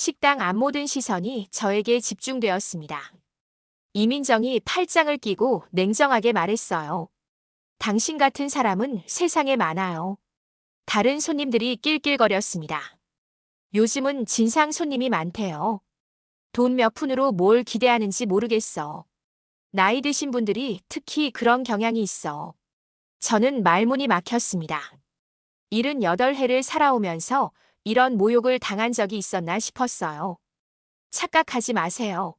식당 앞 모든 시선이 저에게 집중되었습니다. 이민정이 팔짱을 끼고 냉정하게 말했어요. 당신 같은 사람은 세상에 많아요. 다른 손님들이 낄낄거렸습니다. 요즘은 진상 손님이 많대요. 돈 몇 푼으로 뭘 기대하는지 모르겠어. 나이 드신 분들이 특히 그런 경향이 있어. 저는 말문이 막혔습니다. 78회를 살아오면서 이런 모욕을 당한 적이 있었나 싶었어요. 착각하지 마세요.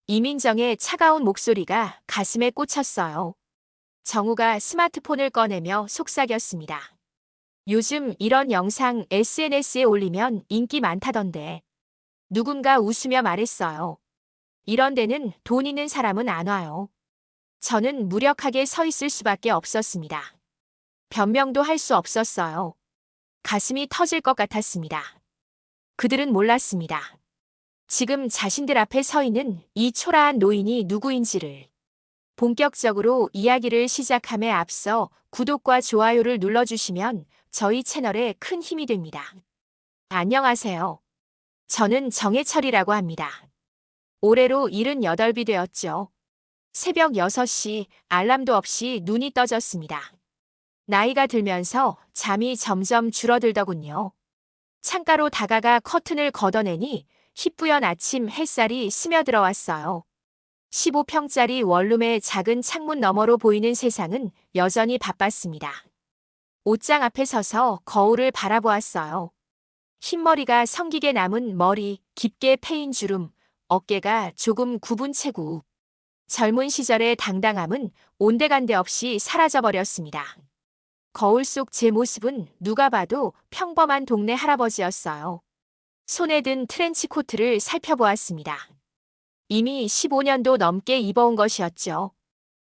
이민정의 차가운 목소리가 가슴에 꽂혔어요. 정우가 스마트폰을 꺼내며 속삭였습니다. 요즘 이런 영상 SNS에 올리면 인기 많다던데. 누군가 웃으며 말했어요. 이런 데는 돈 있는 사람은 안 와요. 저는 무력하게 서 있을 수밖에 없었습니다. 변명도 할 수 없었어요. 가슴이 터질 것 같았습니다. 그들은 몰랐습니다. 지금 자신들 앞에 서 있는 이 초라한 노인이 누구인지를. 본격적으로 이야기를 시작함에 앞서 구독과 좋아요를 눌러주시면 저희 채널에 큰 힘이 됩니다. 안녕하세요. 저는 정해철이라고 합니다. 올해로 78이 되었죠. 새벽 6시 알람도 없이 눈이 떠졌습니다. 나이가 들면서 잠이 점점 줄어들더군요. 창가로 다가가 커튼을 걷어내니 희뿌연 아침 햇살이 스며들어왔어요. 15평짜리 원룸의 작은 창문 너머로 보이는 세상은 여전히 바빴습니다. 옷장 앞에 서서 거울을 바라보았어요. 흰머리가 성기게 남은 머리, 깊게 패인 주름, 어깨가 조금 굽은 체구. 젊은 시절의 당당함은 온데간데 없이 사라져버렸습니다. 거울 속 제 모습은 누가 봐도 평범한 동네 할아버지였어요. 손에 든 트렌치 코트를 살펴보았습니다. 이미 15년도 넘게 입어온 것이었죠.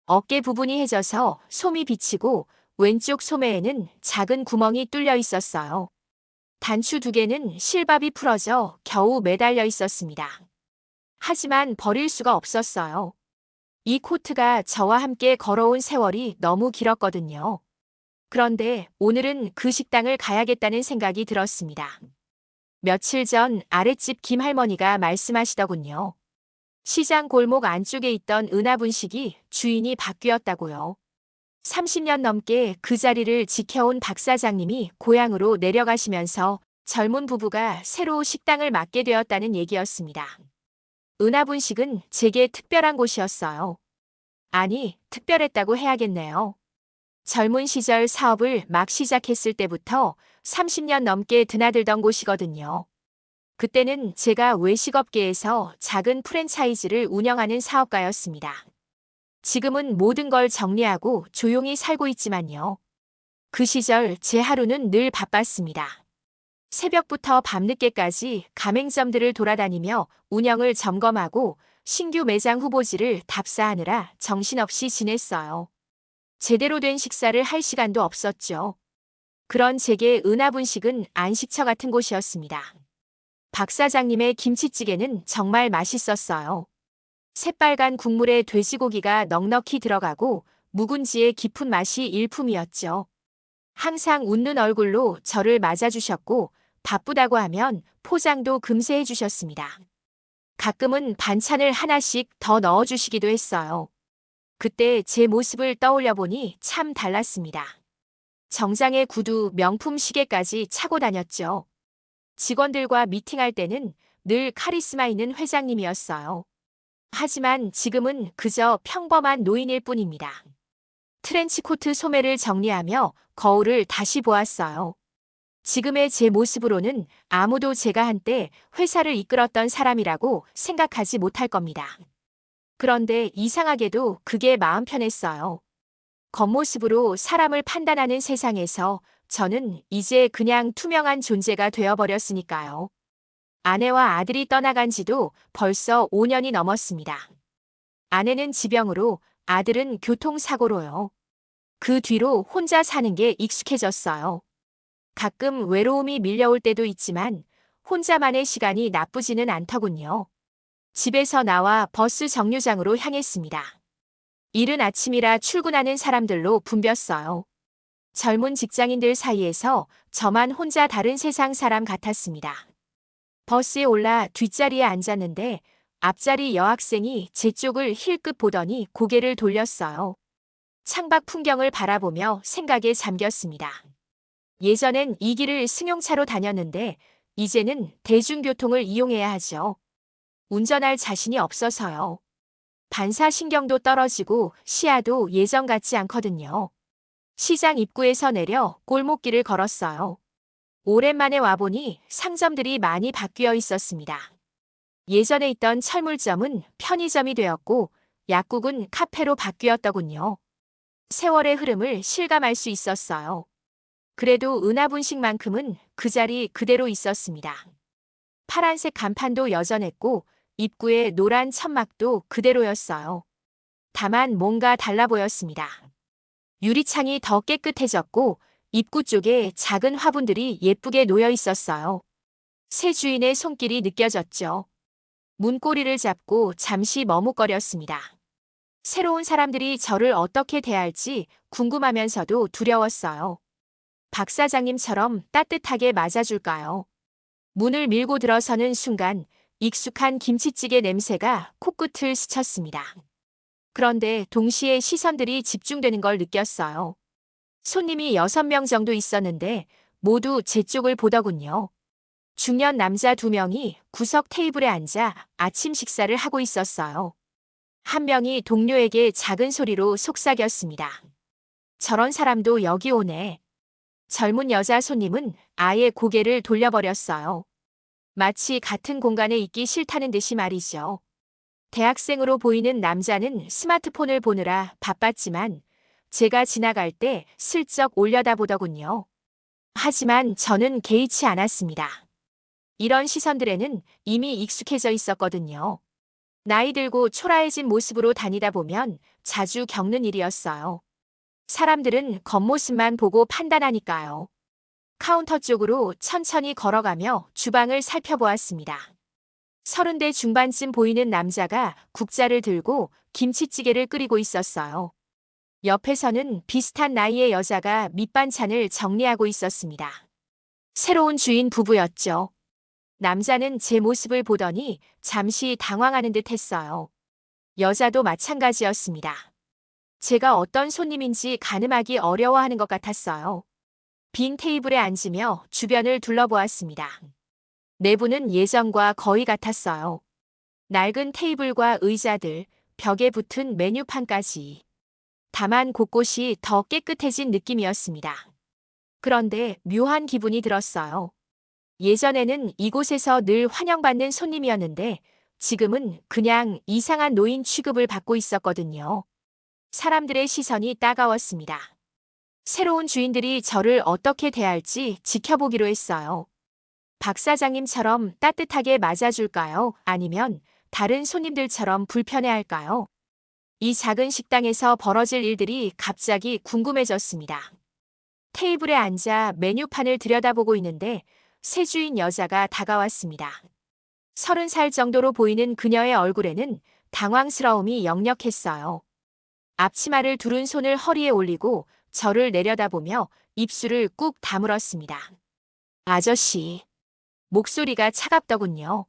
어깨 부분이 해져서 솜이 비치고 왼쪽 소매에는 작은 구멍이 뚫려 있었어요. 단추 2개는 실밥이 풀어져 겨우 매달려 있었습니다. 하지만 버릴 수가 없었어요. 이 코트가 저와 함께 걸어온 세월이 너무 길었거든요. 그런데 오늘은 그 식당을 가야겠다는 생각이 들었습니다. 며칠 전 아랫집 김할머니가 말씀하시더군요. 시장 골목 안쪽에 있던 은하분식이 주인이 바뀌었다고요. 30년 넘게 그 자리를 지켜온 박 사장님이 고향으로 내려가시면서 젊은 부부가 새로 식당을 맡게 되었다는 얘기였습니다. 은하분식은 제게 특별한 곳이었어요. 아니, 특별했다고 해야겠네요. 젊은 시절 사업을 막 시작했을 때부터 30년 넘게 드나들던 곳이거든요. 그때는 제가 외식업계에서 작은 프랜차이즈를 운영하는 사업가였습니다. 지금은 모든 걸 정리하고 조용히 살고 있지만요. 그 시절 제 하루는 늘 바빴습니다. 새벽부터 밤늦게까지 가맹점들을 돌아다니며 운영을 점검하고 신규 매장 후보지를 답사하느라 정신없이 지냈어요. 제대로 된 식사를 할 시간도 없었죠. 그런 제게 은하분식은 안식처 같은 곳이었습니다. 박 사장님의 김치찌개는 정말 맛있었어요. 새빨간 국물에 돼지고기가 넉넉히 들어가고 묵은지의 깊은 맛이 일품이었죠. 항상 웃는 얼굴로 저를 맞아주셨고 바쁘다고 하면 포장도 금세 해주셨습니다. 가끔은 반찬을 하나씩 더 넣어주시기도 했어요. 그때 제 모습을 떠올려 보니 참 달랐습니다. 정장에 구두, 명품 시계까지 차고 다녔죠. 직원들과 미팅할 때는 늘 카리스마 있는 회장님이었어요. 하지만 지금은 그저 평범한 노인일 뿐입니다. 트렌치코트 소매를 정리하며 거울을 다시 보았어요. 지금의 제 모습으로는 아무도 제가 한때 회사를 이끌었던 사람이라고 생각하지 못할 겁니다. 그런데 이상하게도 그게 마음 편했어요. 겉모습으로 사람을 판단하는 세상에서 저는 이제 그냥 투명한 존재가 되어버렸으니까요. 아내와 아들이 떠나간 지도 벌써 5년이 넘었습니다. 아내는 지병으로, 아들은 교통사고로요. 그 뒤로 혼자 사는 게 익숙해졌어요. 가끔 외로움이 밀려올 때도 있지만 혼자만의 시간이 나쁘지는 않더군요. 집에서 나와 버스 정류장으로 향했습니다. 이른 아침이라 출근하는 사람들로 붐볐어요. 젊은 직장인들 사이에서 저만 혼자 다른 세상 사람 같았습니다. 버스에 올라 뒷자리에 앉았는데 앞자리 여학생이 제 쪽을 힐끗 보더니 고개를 돌렸어요. 창밖 풍경을 바라보며 생각에 잠겼습니다. 예전엔 이 길을 승용차로 다녔는데 이제는 대중교통을 이용해야 하죠. 운전할 자신이 없어서요. 반사신경도 떨어지고 시야도 예전 같지 않거든요. 시장 입구에서 내려 골목길을 걸었어요. 오랜만에 와보니 상점들이 많이 바뀌어 있었습니다. 예전에 있던 철물점은 편의점이 되었고 약국은 카페로 바뀌었더군요. 세월의 흐름을 실감할 수 있었어요. 그래도 은하분식만큼은 그 자리 그대로 있었습니다. 파란색 간판도 여전했고 입구에 노란 천막도 그대로였어요. 다만 뭔가 달라 보였습니다. 유리창이 더 깨끗해졌고 입구 쪽에 작은 화분들이 예쁘게 놓여 있었어요. 새 주인의 손길이 느껴졌죠. 문고리를 잡고 잠시 머뭇거렸습니다. 새로운 사람들이 저를 어떻게 대할지 궁금하면서도 두려웠어요. 박 사장님처럼 따뜻하게 맞아줄까요? 문을 밀고 들어서는 순간 익숙한 김치찌개 냄새가 코끝을 스쳤습니다. 그런데 동시에 시선들이 집중되는 걸 느꼈어요. 손님이 6명 정도 있었는데 모두 제 쪽을 보더군요. 중년 남자 2명이 구석 테이블에 앉아 아침 식사를 하고 있었어요. 한 명이 동료에게 작은 소리로 속삭였습니다. 저런 사람도 여기 오네. 젊은 여자 손님은 아예 고개를 돌려버렸어요. 마치 같은 공간에 있기 싫다는 듯이 말이죠. 대학생으로 보이는 남자는 스마트폰을 보느라 바빴지만 제가 지나갈 때 슬쩍 올려다보더군요. 하지만 저는 개의치 않았습니다. 이런 시선들에는 이미 익숙해져 있었거든요. 나이 들고 초라해진 모습으로 다니다 보면 자주 겪는 일이었어요. 사람들은 겉모습만 보고 판단하니까요. 카운터 쪽으로 천천히 걸어가며 주방을 살펴보았습니다. 30대 중반쯤 보이는 남자가 국자를 들고 김치찌개를 끓이고 있었어요. 옆에서는 비슷한 나이의 여자가 밑반찬을 정리하고 있었습니다. 새로운 주인 부부였죠. 남자는 제 모습을 보더니 잠시 당황하는 듯 했어요. 여자도 마찬가지였습니다. 제가 어떤 손님인지 가늠하기 어려워하는 것 같았어요. 빈 테이블에 앉으며 주변을 둘러보았습니다. 내부는 예전과 거의 같았어요. 낡은 테이블과 의자들, 벽에 붙은 메뉴판까지. 다만 곳곳이 더 깨끗해진 느낌이었습니다. 그런데 묘한 기분이 들었어요. 예전에는 이곳에서 늘 환영받는 손님이었는데 지금은 그냥 이상한 노인 취급을 받고 있었거든요. 사람들의 시선이 따가웠습니다. 새로운 주인들이 저를 어떻게 대할지 지켜보기로 했어요. 박 사장님처럼 따뜻하게 맞아줄까요? 아니면 다른 손님들처럼 불편해할까요? 이 작은 식당에서 벌어질 일들이 갑자기 궁금해졌습니다. 테이블에 앉아 메뉴판을 들여다보고 있는데 새 주인 여자가 다가왔습니다. 30살 정도로 보이는 그녀의 얼굴에는 당황스러움이 역력했어요. 앞치마를 두른 손을 허리에 올리고 저를 내려다보며 입술을 꾹 다물었습니다. 아저씨. 목소리가 차갑더군요.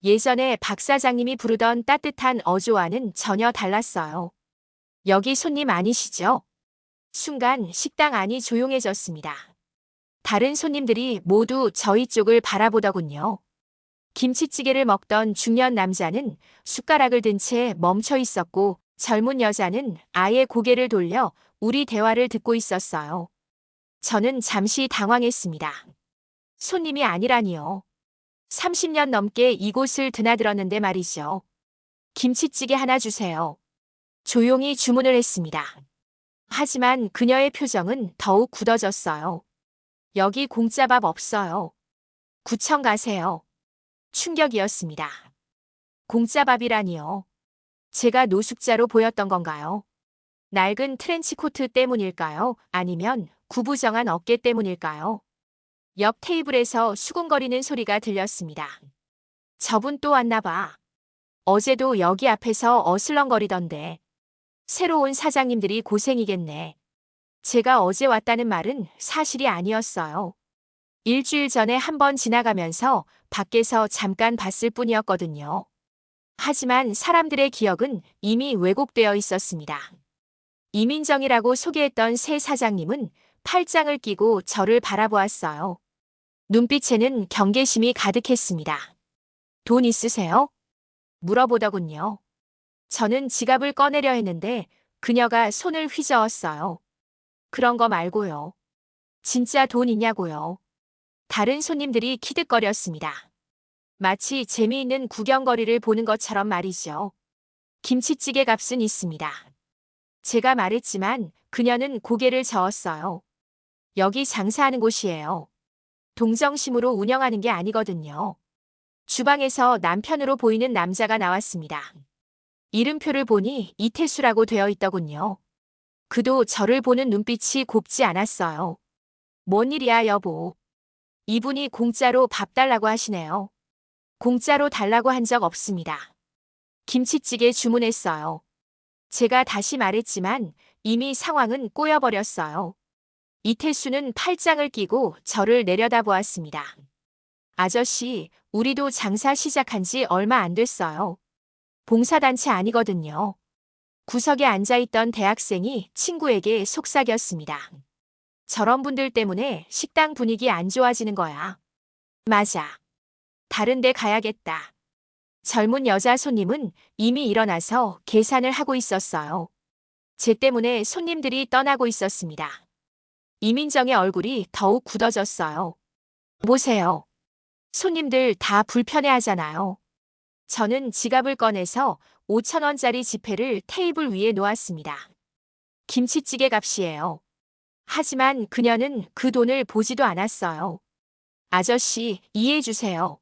예전에 박 사장님이 부르던 따뜻한 어조와는 전혀 달랐어요. 여기 손님 아니시죠? 순간 식당 안이 조용해졌습니다. 다른 손님들이 모두 저희 쪽을 바라보더군요. 김치찌개를 먹던 중년 남자는 숟가락을 든 채 멈춰 있었고 젊은 여자는 아예 고개를 돌려 우리 대화를 듣고 있었어요. 저는 잠시 당황했습니다. 손님이 아니라니요. 30년 넘게 이곳을 드나들었는데 말이죠. 김치찌개 하나 주세요. 조용히 주문을 했습니다. 하지만 그녀의 표정은 더욱 굳어졌어요. 여기 공짜밥 없어요. 구청 가세요. 충격이었습니다. 공짜밥이라니요. 제가 노숙자로 보였던 건가요? 낡은 트렌치코트 때문일까요? 아니면 구부정한 어깨 때문일까요? 옆 테이블에서 수군거리는 소리가 들렸습니다. 저분 또 왔나 봐. 어제도 여기 앞에서 어슬렁거리던데. 새로 온 사장님들이 고생이겠네. 제가 어제 왔다는 말은 사실이 아니었어요. 일주일 전에 한 번 지나가면서 밖에서 잠깐 봤을 뿐이었거든요. 하지만 사람들의 기억은 이미 왜곡되어 있었습니다. 이민정이라고 소개했던 새 사장님은 팔짱을 끼고 저를 바라보았어요. 눈빛에는 경계심이 가득했습니다. 돈 있으세요? 물어보더군요. 저는 지갑을 꺼내려 했는데 그녀가 손을 휘저었어요. 그런 거 말고요. 진짜 돈 있냐고요. 다른 손님들이 키득거렸습니다. 마치 재미있는 구경거리를 보는 것처럼 말이죠. 김치찌개 값은 있습니다. 제가 말했지만 그녀는 고개를 저었어요. 여기 장사하는 곳이에요. 동정심으로 운영하는 게 아니거든요. 주방에서 남편으로 보이는 남자가 나왔습니다. 이름표를 보니 이태수라고 되어 있더군요. 그도 저를 보는 눈빛이 곱지 않았어요. 뭔 일이야, 여보. 이분이 공짜로 밥 달라고 하시네요. 공짜로 달라고 한 적 없습니다. 김치찌개 주문했어요. 제가 다시 말했지만 이미 상황은 꼬여버렸어요. 이태수는 팔짱을 끼고 저를 내려다보았습니다. 아저씨, 우리도 장사 시작한 지 얼마 안 됐어요. 봉사단체 아니거든요. 구석에 앉아있던 대학생이 친구에게 속삭였습니다. 저런 분들 때문에 식당 분위기 안 좋아지는 거야. 맞아. 다른 데 가야겠다. 젊은 여자 손님은 이미 일어나서 계산을 하고 있었어요. 제 때문에 손님들이 떠나고 있었습니다. 이민정의 얼굴이 더욱 굳어졌어요. 보세요. 손님들 다 불편해하잖아요. 저는 지갑을 꺼내서 5,000원짜리 지폐를 테이블 위에 놓았습니다. 김치찌개 값이에요. 하지만 그녀는 그 돈을 보지도 않았어요. 아저씨, 이해해 주세요.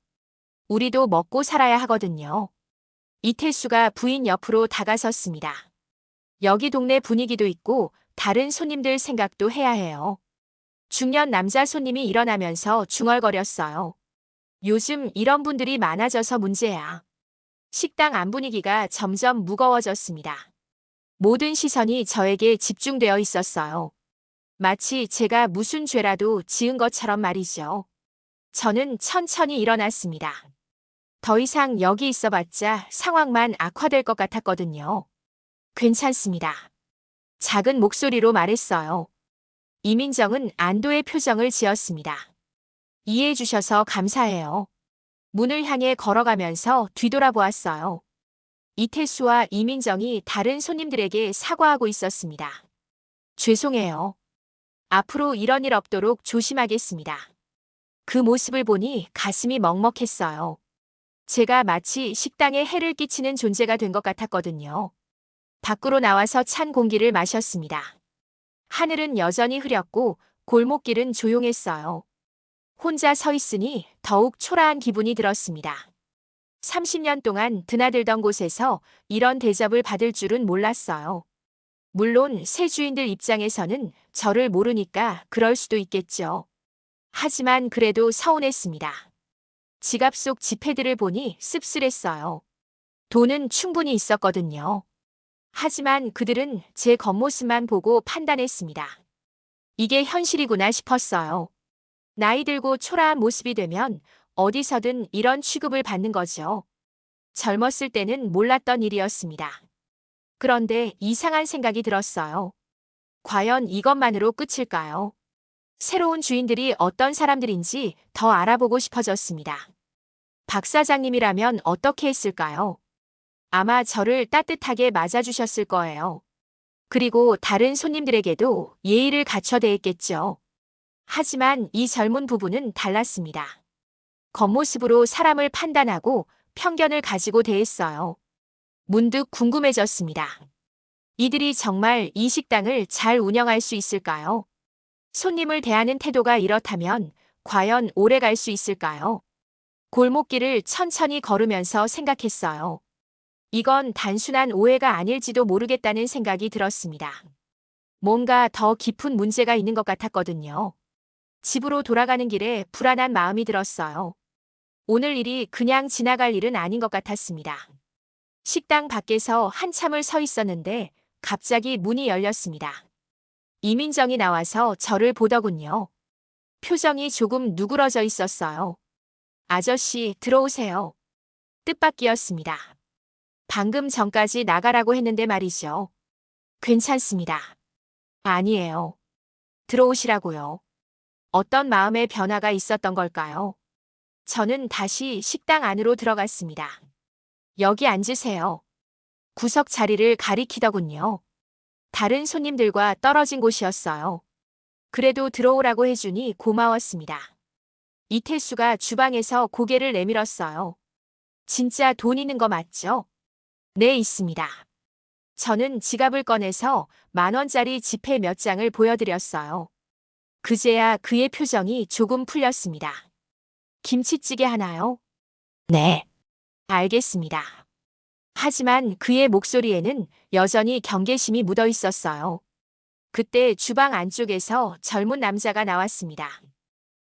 우리도 먹고 살아야 하거든요. 이태수가 부인 옆으로 다가섰습니다. 여기 동네 분위기도 있고 다른 손님들 생각도 해야 해요. 중년 남자 손님이 일어나면서 중얼거렸어요. 요즘 이런 분들이 많아져서 문제야. 식당 안 분위기가 점점 무거워졌습니다. 모든 시선이 저에게 집중되어 있었어요. 마치 제가 무슨 죄라도 지은 것처럼 말이죠. 저는 천천히 일어났습니다. 더 이상 여기 있어봤자 상황만 악화될 것 같았거든요. 괜찮습니다. 작은 목소리로 말했어요. 이민정은 안도의 표정을 지었습니다. 이해해 주셔서 감사해요. 문을 향해 걸어가면서 뒤돌아보았어요. 이태수와 이민정이 다른 손님들에게 사과하고 있었습니다. 죄송해요. 앞으로 이런 일 없도록 조심하겠습니다. 그 모습을 보니 가슴이 먹먹했어요. 제가 마치 식당에 해를 끼치는 존재가 된 것 같았거든요. 밖으로 나와서 찬 공기를 마셨습니다. 하늘은 여전히 흐렸고 골목길은 조용했어요. 혼자 서 있으니 더욱 초라한 기분이 들었습니다. 30년 동안 드나들던 곳에서 이런 대접을 받을 줄은 몰랐어요. 물론 새 주인들 입장에서는 저를 모르니까 그럴 수도 있겠죠. 하지만 그래도 서운했습니다. 지갑 속 지폐들을 보니 씁쓸했어요. 돈은 충분히 있었거든요. 하지만 그들은 제 겉모습만 보고 판단했습니다. 이게 현실이구나 싶었어요. 나이 들고 초라한 모습이 되면 어디서든 이런 취급을 받는 거죠. 젊었을 때는 몰랐던 일이었습니다. 그런데 이상한 생각이 들었어요. 과연 이것만으로 끝일까요? 새로운 주인들이 어떤 사람들인지 더 알아보고 싶어졌습니다. 박 사장님이라면 어떻게 했을까요? 아마 저를 따뜻하게 맞아주셨을 거예요. 그리고 다른 손님들에게도 예의를 갖춰 대했겠죠. 하지만 이 젊은 부부는 달랐습니다. 겉모습으로 사람을 판단하고 편견을 가지고 대했어요. 문득 궁금해졌습니다. 이들이 정말 이 식당을 잘 운영할 수 있을까요? 손님을 대하는 태도가 이렇다면 과연 오래 갈 수 있을까요? 골목길을 천천히 걸으면서 생각했어요. 이건 단순한 오해가 아닐지도 모르겠다는 생각이 들었습니다. 뭔가 더 깊은 문제가 있는 것 같았거든요. 집으로 돌아가는 길에 불안한 마음이 들었어요. 오늘 일이 그냥 지나갈 일은 아닌 것 같았습니다. 식당 밖에서 한참을 서 있었는데 갑자기 문이 열렸습니다. 이민정이 나와서 저를 보더군요. 표정이 조금 누그러져 있었어요. 아저씨, 들어오세요. 뜻밖이었습니다. 방금 전까지 나가라고 했는데 말이죠. 괜찮습니다. 아니에요. 들어오시라고요. 어떤 마음의 변화가 있었던 걸까요? 저는 다시 식당 안으로 들어갔습니다. 여기 앉으세요. 구석 자리를 가리키더군요. 다른 손님들과 떨어진 곳이었어요. 그래도 들어오라고 해주니 고마웠습니다. 이태수가 주방에서 고개를 내밀었어요. 진짜 돈 있는 거 맞죠? 네, 있습니다. 저는 지갑을 꺼내서 10,000원짜리 지폐 몇 장을 보여드렸어요. 그제야 그의 표정이 조금 풀렸습니다. 김치찌개 하나요? 네. 알겠습니다. 하지만 그의 목소리에는 여전히 경계심이 묻어 있었어요. 그때 주방 안쪽에서 젊은 남자가 나왔습니다.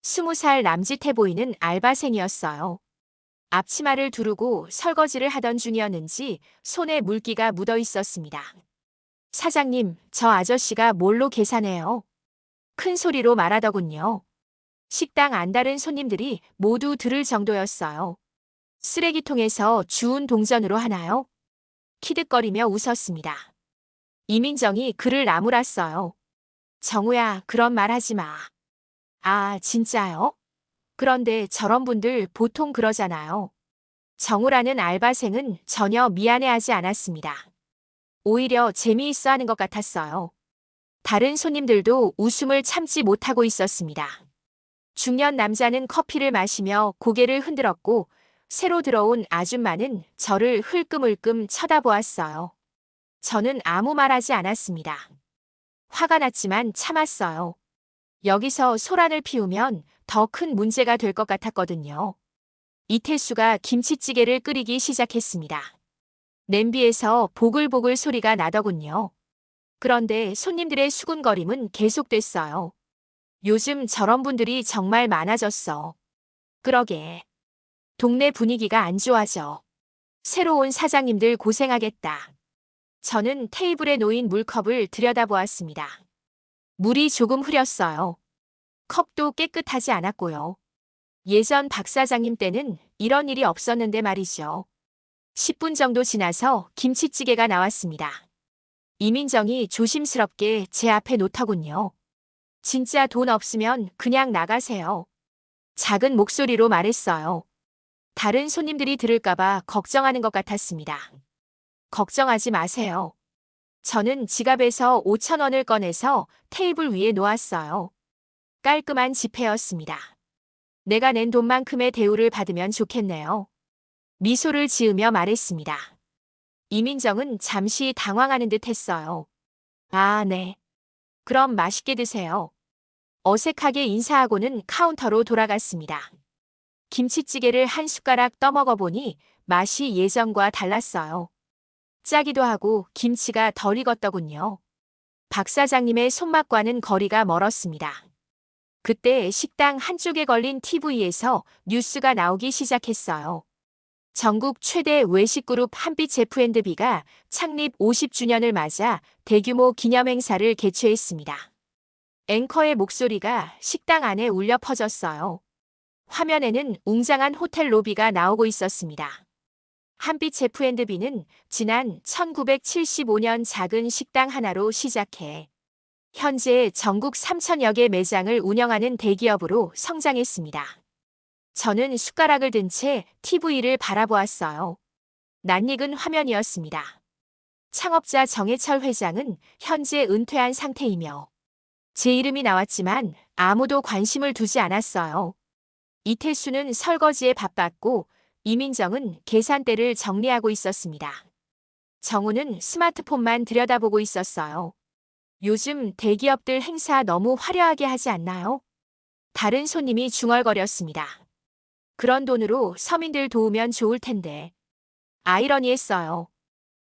20살 남짓해 보이는 알바생이었어요. 앞치마를 두르고 설거지를 하던 중이었는지 손에 물기가 묻어 있었습니다. 사장님, 저 아저씨가 뭘로 계산해요? 큰 소리로 말하더군요. 식당 안다른 손님들이 모두 들을 정도였어요. 쓰레기통에서 주운 동전으로 하나요? 키득거리며 웃었습니다. 이민정이 그를 나무랐어요. 정우야, 그런 말 하지 마. 아, 진짜요? 그런데 저런 분들 보통 그러잖아요. 정우라는 알바생은 전혀 미안해하지 않았습니다. 오히려 재미있어 하는 것 같았어요. 다른 손님들도 웃음을 참지 못하고 있었습니다. 중년 남자는 커피를 마시며 고개를 흔들었고 새로 들어온 아줌마는 저를 흘끔흘끔 쳐다보았어요. 저는 아무 말 하지 않았습니다. 화가 났지만 참았어요. 여기서 소란을 피우면 더 큰 문제가 될 것 같았거든요. 이태수가 김치찌개를 끓이기 시작했습니다. 냄비에서 보글보글 소리가 나더군요. 그런데 손님들의 수군거림은 계속됐어요. 요즘 저런 분들이 정말 많아졌어. 그러게. 동네 분위기가 안 좋아져. 새로 온 사장님들 고생하겠다. 저는 테이블에 놓인 물컵을 들여다보았습니다. 물이 조금 흐렸어요. 컵도 깨끗하지 않았고요. 예전 박 사장님 때는 이런 일이 없었는데 말이죠. 10분 정도 지나서 김치찌개가 나왔습니다. 이민정이 조심스럽게 제 앞에 놓더군요. 진짜 돈 없으면 그냥 나가세요. 작은 목소리로 말했어요. 다른 손님들이 들을까봐 걱정하는 것 같았습니다. 걱정하지 마세요. 저는 지갑에서 5,000원을 꺼내서 테이블 위에 놓았어요. 깔끔한 지폐였습니다. 내가 낸 돈만큼의 대우를 받으면 좋겠네요. 미소를 지으며 말했습니다. 이민정은 잠시 당황하는 듯 했어요. 아, 네. 그럼 맛있게 드세요. 어색하게 인사하고는 카운터로 돌아갔습니다. 김치찌개를 한 숟가락 떠먹어 보니 맛이 예전과 달랐어요. 짜기도 하고 김치가 덜 익었더군요. 박 사장님의 손맛과는 거리가 멀었습니다. 그때 식당 한쪽에 걸린 TV에서 뉴스가 나오기 시작했어요. 전국 최대 외식그룹 한빛F&B가 창립 50주년을 맞아 대규모 기념행사를 개최했습니다. 앵커의 목소리가 식당 안에 울려 퍼졌어요. 화면에는 웅장한 호텔 로비가 나오고 있었습니다. 한빛F&B는 지난 1975년 작은 식당 하나로 시작해 현재 전국 3,000여 개 매장을 운영하는 대기업으로 성장했습니다. 저는 숟가락을 든 채 TV를 바라보았어요. 낯익은 화면이었습니다. 창업자 정해철 회장은 현재 은퇴한 상태이며 제 이름이 나왔지만 아무도 관심을 두지 않았어요. 이태수는 설거지에 바빴고 이민정은 계산대를 정리하고 있었습니다. 정우는 스마트폰만 들여다보고 있었어요. 요즘 대기업들 행사 너무 화려하게 하지 않나요? 다른 손님이 중얼거렸습니다. 그런 돈으로 서민들 도우면 좋을 텐데. 아이러니했어요.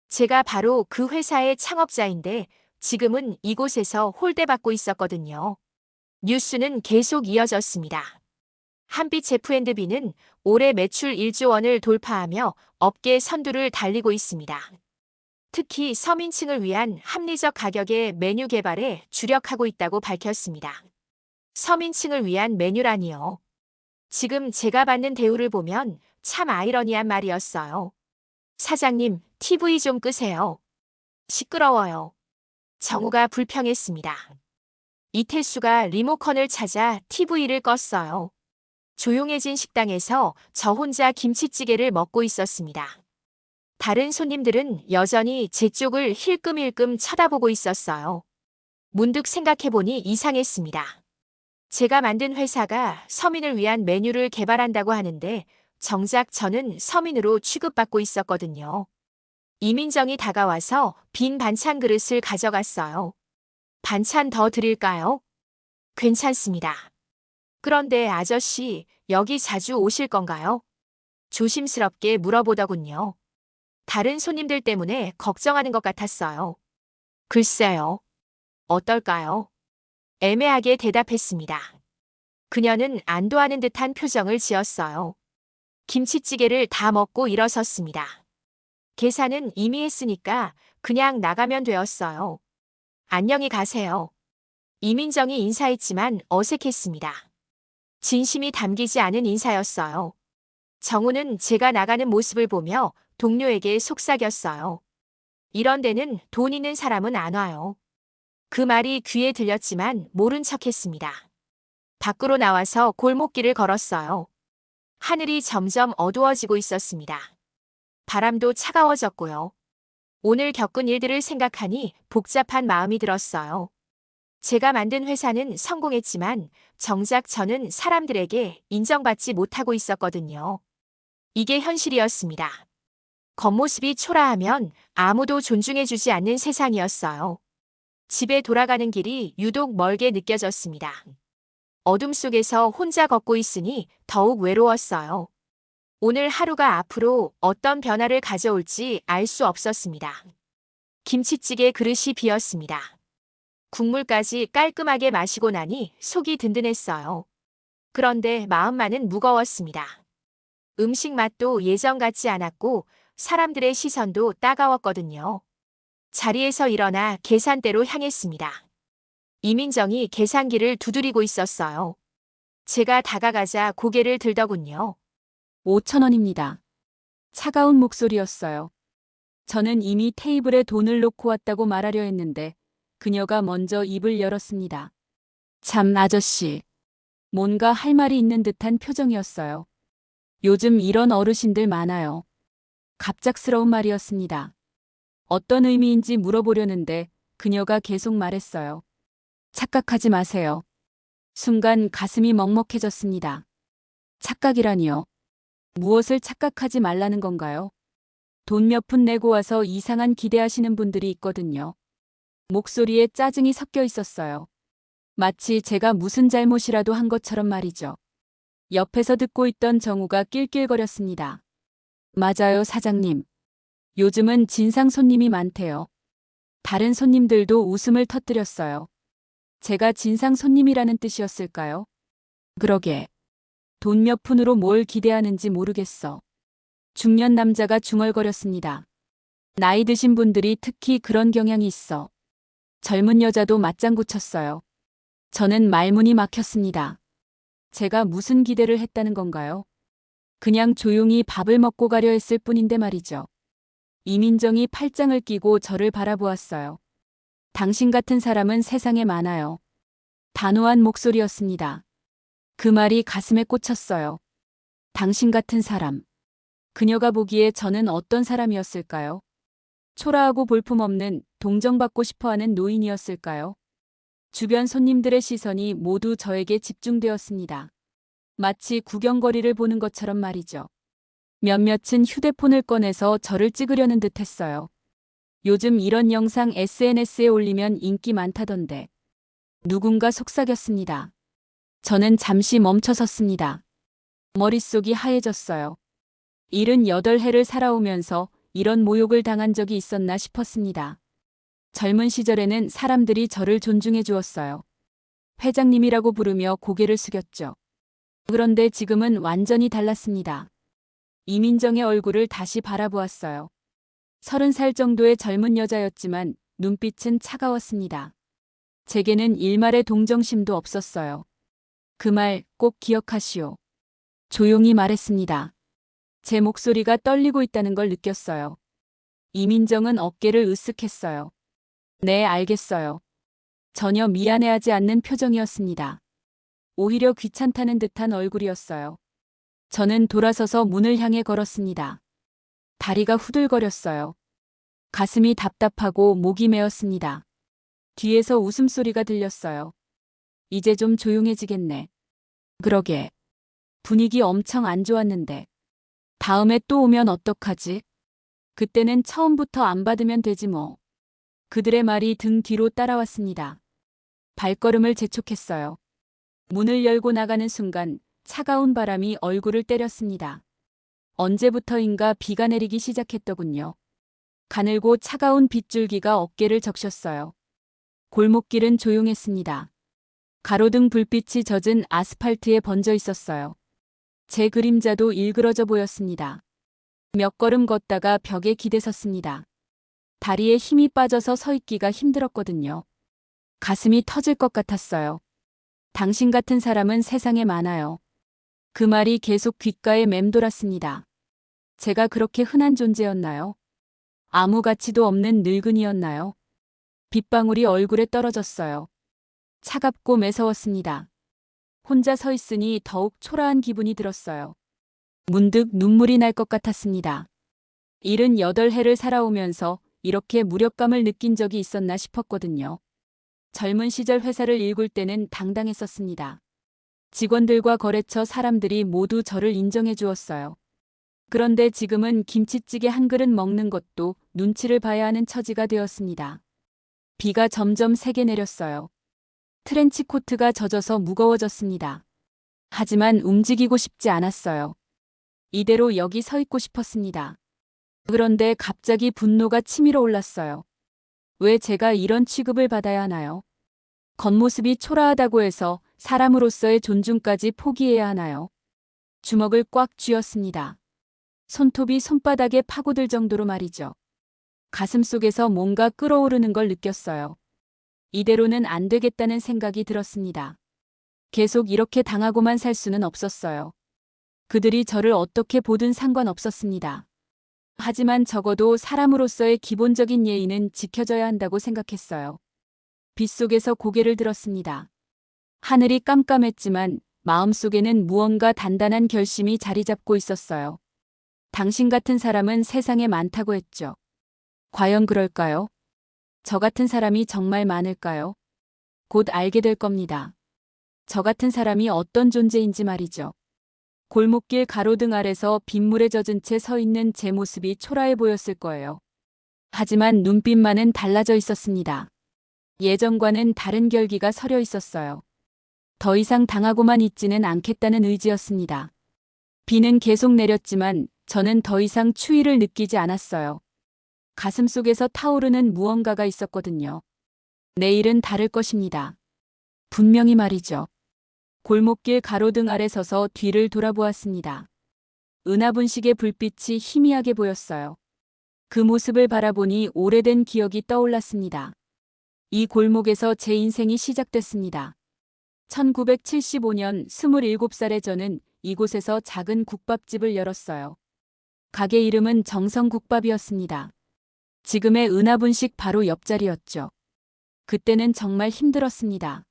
제가 바로 그 회사의 창업자인데 지금은 이곳에서 홀대받고 있었거든요. 뉴스는 계속 이어졌습니다. 한빛F&B는 올해 매출 1조 원을 돌파하며 업계 선두를 달리고 있습니다. 특히 서민층을 위한 합리적 가격의 메뉴 개발에 주력하고 있다고 밝혔습니다. 서민층을 위한 메뉴라니요. 지금 제가 받는 대우를 보면 참 아이러니한 말이었어요. 사장님, TV 좀 끄세요. 시끄러워요. 정우가 불평했습니다. 이태수가 리모컨을 찾아 TV를 껐어요. 조용해진 식당에서 저 혼자 김치찌개를 먹고 있었습니다. 다른 손님들은 여전히 제 쪽을 힐끔힐끔 쳐다보고 있었어요. 문득 생각해보니 이상했습니다. 제가 만든 회사가 서민을 위한 메뉴를 개발한다고 하는데 정작 저는 서민으로 취급받고 있었거든요. 이민정이 다가와서 빈 반찬 그릇을 가져갔어요. 반찬 더 드릴까요? 괜찮습니다. 그런데 아저씨, 여기 자주 오실 건가요? 조심스럽게 물어보더군요. 다른 손님들 때문에 걱정하는 것 같았어요. 글쎄요. 어떨까요? 애매하게 대답했습니다. 그녀는 안도하는 듯한 표정을 지었어요. 김치찌개를 다 먹고 일어섰습니다. 계산은 이미 했으니까 그냥 나가면 되었어요. 안녕히 가세요. 이민정이 인사했지만 어색했습니다. 진심이 담기지 않은 인사였어요. 정우는 제가 나가는 모습을 보며 동료에게 속삭였어요. 이런 데는 돈 있는 사람은 안 와요. 그 말이 귀에 들렸지만 모른 척했습니다. 밖으로 나와서 골목길을 걸었어요. 하늘이 점점 어두워지고 있었습니다. 바람도 차가워졌고요. 오늘 겪은 일들을 생각하니 복잡한 마음이 들었어요. 제가 만든 회사는 성공했지만 정작 저는 사람들에게 인정받지 못하고 있었거든요. 이게 현실이었습니다. 겉모습이 초라하면 아무도 존중해주지 않는 세상이었어요. 집에 돌아가는 길이 유독 멀게 느껴졌습니다. 어둠 속에서 혼자 걷고 있으니 더욱 외로웠어요. 오늘 하루가 앞으로 어떤 변화를 가져올지 알 수 없었습니다. 김치찌개 그릇이 비었습니다. 국물까지 깔끔하게 마시고 나니 속이 든든했어요. 그런데 마음만은 무거웠습니다. 음식 맛도 예전 같지 않았고 사람들의 시선도 따가웠거든요. 자리에서 일어나 계산대로 향했습니다. 이민정이 계산기를 두드리고 있었어요. 제가 다가가자 고개를 들더군요. 5,000원입니다. 차가운 목소리였어요. 저는 이미 테이블에 돈을 놓고 왔다고 말하려 했는데 그녀가 먼저 입을 열었습니다. 참 아저씨. 뭔가 할 말이 있는 듯한 표정이었어요. 요즘 이런 어르신들 많아요. 갑작스러운 말이었습니다. 어떤 의미인지 물어보려는데 그녀가 계속 말했어요. 착각하지 마세요. 순간 가슴이 먹먹해졌습니다. 착각이라니요. 무엇을 착각하지 말라는 건가요? 돈 몇 푼 내고 와서 이상한 기대하시는 분들이 있거든요. 목소리에 짜증이 섞여 있었어요. 마치 제가 무슨 잘못이라도 한 것처럼 말이죠. 옆에서 듣고 있던 정우가 낄낄거렸습니다. 맞아요, 사장님. 요즘은 진상 손님이 많대요. 다른 손님들도 웃음을 터뜨렸어요. 제가 진상 손님이라는 뜻이었을까요? 그러게. 돈 몇 푼으로 뭘 기대하는지 모르겠어. 중년 남자가 중얼거렸습니다. 나이 드신 분들이 특히 그런 경향이 있어. 젊은 여자도 맞장구 쳤어요. 저는 말문이 막혔습니다. 제가 무슨 기대를 했다는 건가요? 그냥 조용히 밥을 먹고 가려 했을 뿐인데 말이죠. 이민정이 팔짱을 끼고 저를 바라보았어요. 당신 같은 사람은 세상에 많아요. 단호한 목소리였습니다. 그 말이 가슴에 꽂혔어요. 당신 같은 사람. 그녀가 보기에 저는 어떤 사람이었을까요? 초라하고 볼품없는 동정받고 싶어하는 노인이었을까요? 주변 손님들의 시선이 모두 저에게 집중되었습니다. 마치 구경거리를 보는 것처럼 말이죠. 몇몇은 휴대폰을 꺼내서 저를 찍으려는 듯 했어요. 요즘 이런 영상 SNS에 올리면 인기 많다던데. 누군가 속삭였습니다. 저는 잠시 멈춰섰습니다. 머릿속이 하얘졌어요. 78해를 살아오면서 이런 모욕을 당한 적이 있었나 싶었습니다. 젊은 시절에는 사람들이 저를 존중해 주었어요. 회장님이라고 부르며 고개를 숙였죠. 그런데 지금은 완전히 달랐습니다. 이민정의 얼굴을 다시 바라보았어요. 30살 정도의 젊은 여자였지만 눈빛은 차가웠습니다. 제게는 일말의 동정심도 없었어요. 그 말 꼭 기억하시오. 조용히 말했습니다. 제 목소리가 떨리고 있다는 걸 느꼈어요. 이민정은 어깨를 으쓱했어요. 네, 알겠어요. 전혀 미안해하지 않는 표정이었습니다. 오히려 귀찮다는 듯한 얼굴이었어요. 저는 돌아서서 문을 향해 걸었습니다. 다리가 후들거렸어요. 가슴이 답답하고 목이 메었습니다. 뒤에서 웃음소리가 들렸어요. 이제 좀 조용해지겠네. 그러게. 분위기 엄청 안 좋았는데. 다음에 또 오면 어떡하지? 그때는 처음부터 안 받으면 되지 뭐. 그들의 말이 등 뒤로 따라왔습니다. 발걸음을 재촉했어요. 문을 열고 나가는 순간 차가운 바람이 얼굴을 때렸습니다. 언제부터인가 비가 내리기 시작했더군요. 가늘고 차가운 빗줄기가 어깨를 적셨어요. 골목길은 조용했습니다. 가로등 불빛이 젖은 아스팔트에 번져 있었어요. 제 그림자도 일그러져 보였습니다. 몇 걸음 걷다가 벽에 기대섰습니다. 다리에 힘이 빠져서 서 있기가 힘들었거든요. 가슴이 터질 것 같았어요. 당신 같은 사람은 세상에 많아요. 그 말이 계속 귓가에 맴돌았습니다. 제가 그렇게 흔한 존재였나요? 아무 가치도 없는 늙은이였나요? 빗방울이 얼굴에 떨어졌어요. 차갑고 매서웠습니다. 혼자 서 있으니 더욱 초라한 기분이 들었어요. 문득 눈물이 날 것 같았습니다. 78해를 살아오면서 이렇게 무력감을 느낀 적이 있었나 싶었거든요. 젊은 시절 회사를 일굴 때는 당당했었습니다. 직원들과 거래처 사람들이 모두 저를 인정해 주었어요. 그런데 지금은 김치찌개 한 그릇 먹는 것도 눈치를 봐야 하는 처지가 되었습니다. 비가 점점 세게 내렸어요. 트렌치 코트가 젖어서 무거워졌습니다. 하지만 움직이고 싶지 않았어요. 이대로 여기 서 있고 싶었습니다. 그런데 갑자기 분노가 치밀어 올랐어요. 왜 제가 이런 취급을 받아야 하나요? 겉모습이 초라하다고 해서 사람으로서의 존중까지 포기해야 하나요? 주먹을 꽉 쥐었습니다. 손톱이 손바닥에 파고들 정도로 말이죠. 가슴속에서 뭔가 끓어오르는 걸 느꼈어요. 이대로는 안 되겠다는 생각이 들었습니다. 계속 이렇게 당하고만 살 수는 없었어요. 그들이 저를 어떻게 보든 상관없었습니다. 하지만 적어도 사람으로서의 기본적인 예의는 지켜져야 한다고 생각했어요. 빗속에서 고개를 들었습니다. 하늘이 깜깜했지만 마음속에는 무언가 단단한 결심이 자리 잡고 있었어요. 당신 같은 사람은 세상에 많다고 했죠. 과연 그럴까요? 저 같은 사람이 정말 많을까요? 곧 알게 될 겁니다. 저 같은 사람이 어떤 존재인지 말이죠. 골목길 가로등 아래서 빗물에 젖은 채 서 있는 제 모습이 초라해 보였을 거예요. 하지만 눈빛만은 달라져 있었습니다. 예전과는 다른 결기가 서려 있었어요. 더 이상 당하고만 있지는 않겠다는 의지였습니다. 비는 계속 내렸지만 저는 더 이상 추위를 느끼지 않았어요. 가슴속에서 타오르는 무언가가 있었거든요. 내일은 다를 것입니다. 분명히 말이죠. 골목길 가로등 아래 서서 뒤를 돌아보았습니다. 은하분식의 불빛이 희미하게 보였어요. 그 모습을 바라보니 오래된 기억이 떠올랐습니다. 이 골목에서 제 인생이 시작됐습니다. 1975년 27살의 저는 이곳에서 작은 국밥집을 열었어요. 가게 이름은 정성국밥이었습니다. 지금의 은하분식 바로 옆자리였죠. 그때는 정말 힘들었습니다.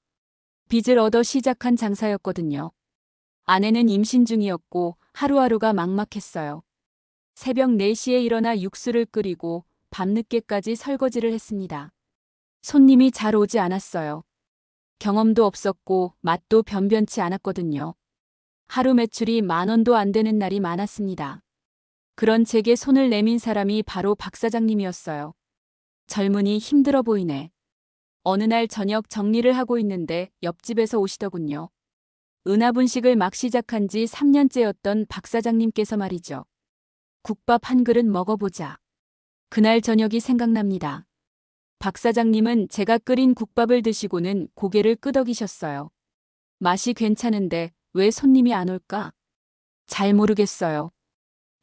빚을 얻어 시작한 장사였거든요. 아내는 임신 중이었고 하루하루가 막막했어요. 새벽 4시에 일어나 육수를 끓이고 밤늦게까지 설거지를 했습니다. 손님이 잘 오지 않았어요. 경험도 없었고 맛도 변변치 않았거든요. 하루 매출이 10,000원도 안 되는 날이 많았습니다. 그런 제게 손을 내민 사람이 바로 박 사장님이었어요. 젊으니 힘들어 보이네. 어느 날 저녁 정리를 하고 있는데 옆집에서 오시더군요. 은하분식을 막 시작한 지 3년째였던 박 사장님께서 말이죠. 국밥 한 그릇 먹어보자. 그날 저녁이 생각납니다. 박 사장님은 제가 끓인 국밥을 드시고는 고개를 끄덕이셨어요. 맛이 괜찮은데 왜 손님이 안 올까? 잘 모르겠어요.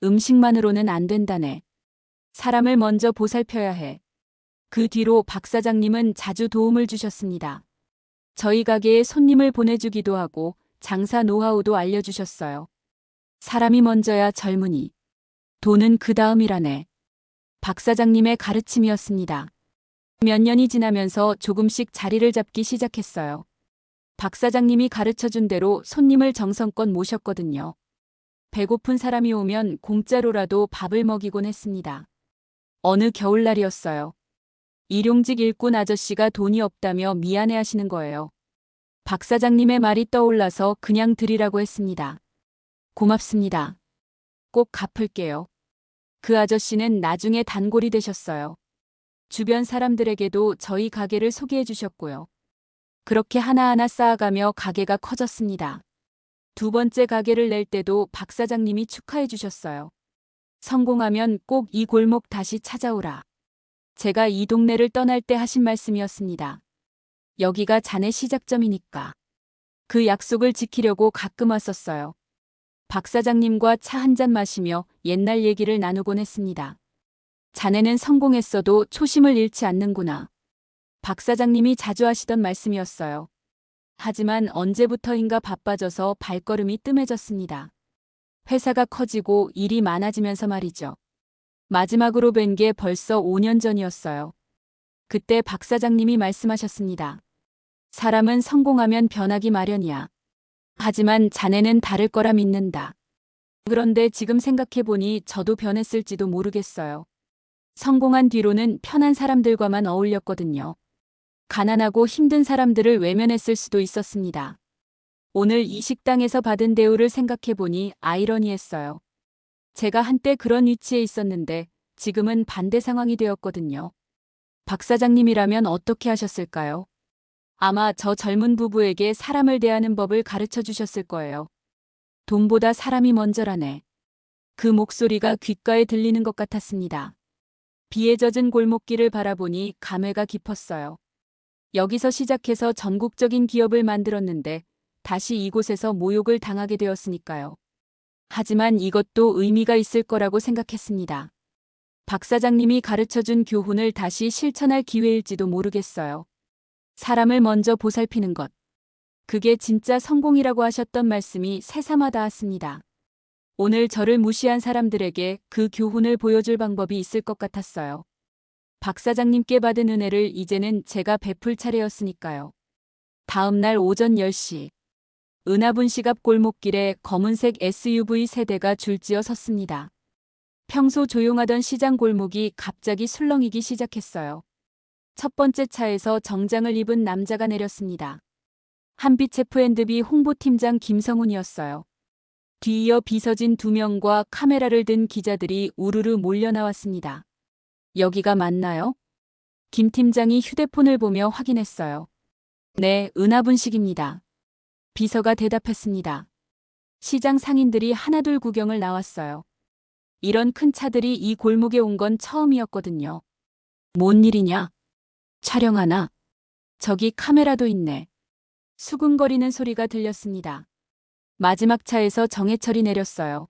음식만으로는 안 된다네. 사람을 먼저 보살펴야 해. 그 뒤로 박 사장님은 자주 도움을 주셨습니다. 저희 가게에 손님을 보내주기도 하고 장사 노하우도 알려주셨어요. 사람이 먼저야 젊은이. 돈은 그 다음이라네. 박 사장님의 가르침이었습니다. 몇 년이 지나면서 조금씩 자리를 잡기 시작했어요. 박 사장님이 가르쳐준 대로 손님을 정성껏 모셨거든요. 배고픈 사람이 오면 공짜로라도 밥을 먹이곤 했습니다. 어느 겨울날이었어요. 일용직 일꾼 아저씨가 돈이 없다며 미안해하시는 거예요. 박 사장님의 말이 떠올라서 그냥 드리라고 했습니다. 고맙습니다. 꼭 갚을게요. 그 아저씨는 나중에 단골이 되셨어요. 주변 사람들에게도 저희 가게를 소개해 주셨고요. 그렇게 하나하나 쌓아가며 가게가 커졌습니다. 두 번째 가게를 낼 때도 박 사장님이 축하해 주셨어요. 성공하면 꼭 이 골목 다시 찾아오라. 제가 이 동네를 떠날 때 하신 말씀이었습니다. 여기가 자네 시작점이니까. 그 약속을 지키려고 가끔 왔었어요. 박 사장님과 차 한 잔 마시며 옛날 얘기를 나누곤 했습니다. 자네는 성공했어도 초심을 잃지 않는구나. 박 사장님이 자주 하시던 말씀이었어요. 하지만 언제부터인가 바빠져서 발걸음이 뜸해졌습니다. 회사가 커지고 일이 많아지면서 말이죠. 마지막으로 뵌 게 벌써 5년 전이었어요. 그때 박 사장님이 말씀하셨습니다. 사람은 성공하면 변하기 마련이야. 하지만 자네는 다를 거라 믿는다. 그런데 지금 생각해보니 저도 변했을지도 모르겠어요. 성공한 뒤로는 편한 사람들과만 어울렸거든요. 가난하고 힘든 사람들을 외면했을 수도 있었습니다. 오늘 이 식당에서 받은 대우를 생각해보니 아이러니했어요. 제가 한때 그런 위치에 있었는데 지금은 반대 상황이 되었거든요. 박 사장님이라면 어떻게 하셨을까요? 아마 저 젊은 부부에게 사람을 대하는 법을 가르쳐 주셨을 거예요. 돈보다 사람이 먼저라네. 그 목소리가 귓가에 들리는 것 같았습니다. 비에 젖은 골목길을 바라보니 감회가 깊었어요. 여기서 시작해서 전국적인 기업을 만들었는데 다시 이곳에서 모욕을 당하게 되었으니까요. 하지만 이것도 의미가 있을 거라고 생각했습니다. 박 사장님이 가르쳐준 교훈을 다시 실천할 기회일지도 모르겠어요. 사람을 먼저 보살피는 것. 그게 진짜 성공이라고 하셨던 말씀이 새삼아 닿았습니다. 오늘 저를 무시한 사람들에게 그 교훈을 보여줄 방법이 있을 것 같았어요. 박 사장님께 받은 은혜를 이제는 제가 베풀 차례였으니까요. 다음 날 오전 10시. 은하분식 앞 골목길에 검은색 SUV 세대가 줄지어 섰습니다. 평소 조용하던 시장 골목이 갑자기 술렁이기 시작했어요. 첫 번째 차에서 정장을 입은 남자가 내렸습니다. 한빛F&B 홍보팀장 김성훈이었어요. 뒤이어 비서진 2명과 카메라를 든 기자들이 우르르 몰려 나왔습니다. 여기가 맞나요? 김 팀장이 휴대폰을 보며 확인했어요. 네, 은하분식입니다. 비서가 대답했습니다. 시장 상인들이 하나둘 구경을 나왔어요. 이런 큰 차들이 이 골목에 온 건 처음이었거든요. 뭔 일이냐? 촬영하나? 저기 카메라도 있네. 수근거리는 소리가 들렸습니다. 마지막 차에서 정해철이 내렸어요.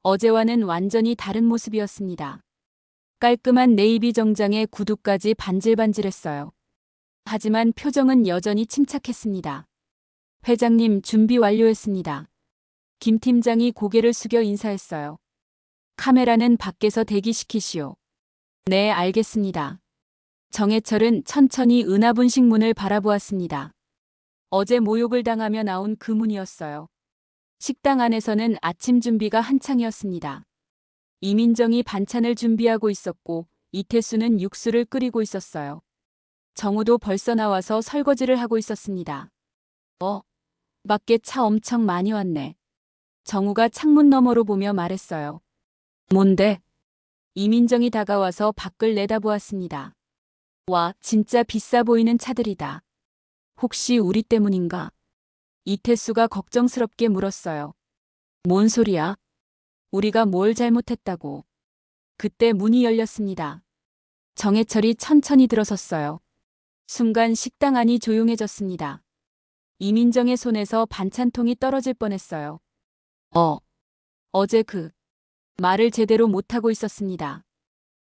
어제와는 완전히 다른 모습이었습니다. 깔끔한 네이비 정장에 구두까지 반질반질했어요. 하지만 표정은 여전히 침착했습니다. 회장님, 준비 완료했습니다. 김 팀장이 고개를 숙여 인사했어요. 카메라는 밖에서 대기시키시오. 네, 알겠습니다. 정해철은 천천히 은하분식 문을 바라보았습니다. 어제 모욕을 당하며 나온 그 문이었어요. 식당 안에서는 아침 준비가 한창이었습니다. 이민정이 반찬을 준비하고 있었고 이태수는 육수를 끓이고 있었어요. 정우도 벌써 나와서 설거지를 하고 있었습니다. 밖에 차 엄청 많이 왔네. 정우가 창문 너머로 보며 말했어요. 뭔데? 이민정이 다가와서 밖을 내다보았습니다. 와, 진짜 비싸 보이는 차들이다. 혹시 우리 때문인가? 이태수가 걱정스럽게 물었어요. 뭔 소리야? 우리가 뭘 잘못했다고. 그때 문이 열렸습니다. 정해철이 천천히 들어섰어요. 순간 식당 안이 조용해졌습니다. 이민정의 손에서 반찬통이 떨어질 뻔했어요. 어제 말을 제대로 못하고 있었습니다.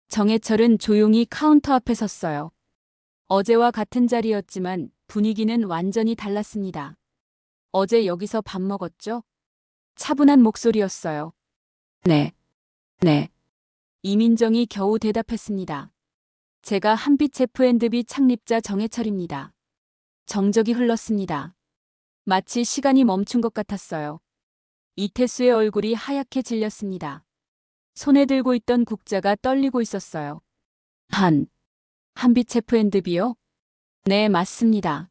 정해철은 조용히 카운터 앞에 섰어요. 어제와 같은 자리였지만 분위기는 완전히 달랐습니다. 어제 여기서 밥 먹었죠? 차분한 목소리였어요. 네, 네. 이민정이 겨우 대답했습니다. 제가 한빛 F&B 창립자 정해철입니다. 정적이 흘렀습니다. 마치 시간이 멈춘 것 같았어요. 이태수의 얼굴이 하얗게 질렸습니다. 손에 들고 있던 국자가 떨리고 있었어요. 한빛 F&B요? 네, 맞습니다.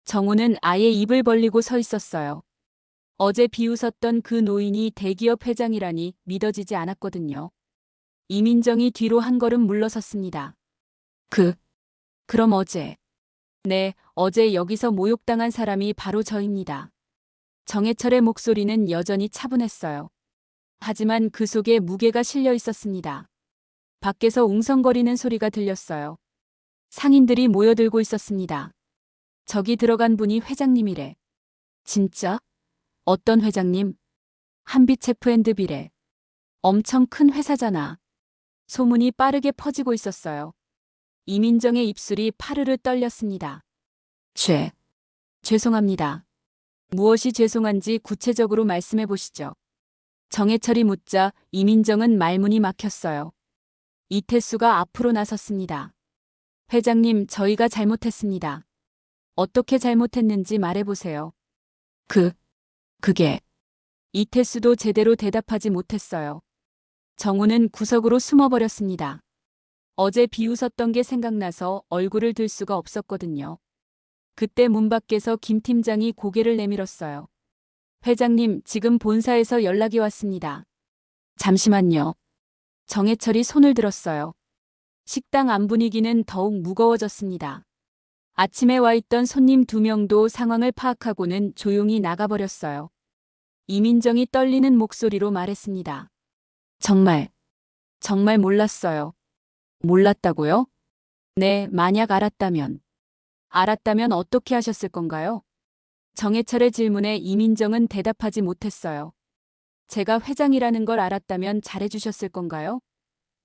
정우는 아예 입을 벌리고 서 있었어요. 어제 비웃었던 그 노인이 대기업 회장이라니 믿어지지 않았거든요. 이민정이 뒤로 한 걸음 물러섰습니다. 그럼 어제. 네, 어제 여기서 모욕당한 사람이 바로 저입니다. 정해철의 목소리는 여전히 차분했어요. 하지만 그 속에 무게가 실려 있었습니다. 밖에서 웅성거리는 소리가 들렸어요. 상인들이 모여들고 있었습니다. 저기 들어간 분이 회장님이래. 진짜? 어떤 회장님? 한빛 F&B래. 엄청 큰 회사잖아. 소문이 빠르게 퍼지고 있었어요. 이민정의 입술이 파르르 떨렸습니다. 죄송합니다. 무엇이 죄송한지 구체적으로 말씀해 보시죠. 정해철이 묻자 이민정은 말문이 막혔어요. 이태수가 앞으로 나섰습니다. 회장님, 저희가 잘못했습니다. 어떻게 잘못했는지 말해보세요. 그게. 이태수도 제대로 대답하지 못했어요. 정우는 구석으로 숨어버렸습니다. 어제 비웃었던 게 생각나서 얼굴을 들 수가 없었거든요. 그때 문 밖에서 김 팀장이 고개를 내밀었어요. 회장님, 지금 본사에서 연락이 왔습니다. 잠시만요. 정해철이 손을 들었어요. 식당 안 분위기는 더욱 무거워졌습니다. 아침에 와 있던 손님 2명도 상황을 파악하고는 조용히 나가버렸어요. 이민정이 떨리는 목소리로 말했습니다. 정말 몰랐어요. 몰랐다고요? 네, 만약 알았다면. 알았다면 어떻게 하셨을 건가요? 정해철의 질문에 이민정은 대답하지 못했어요. 제가 회장이라는 걸 알았다면 잘해주셨을 건가요?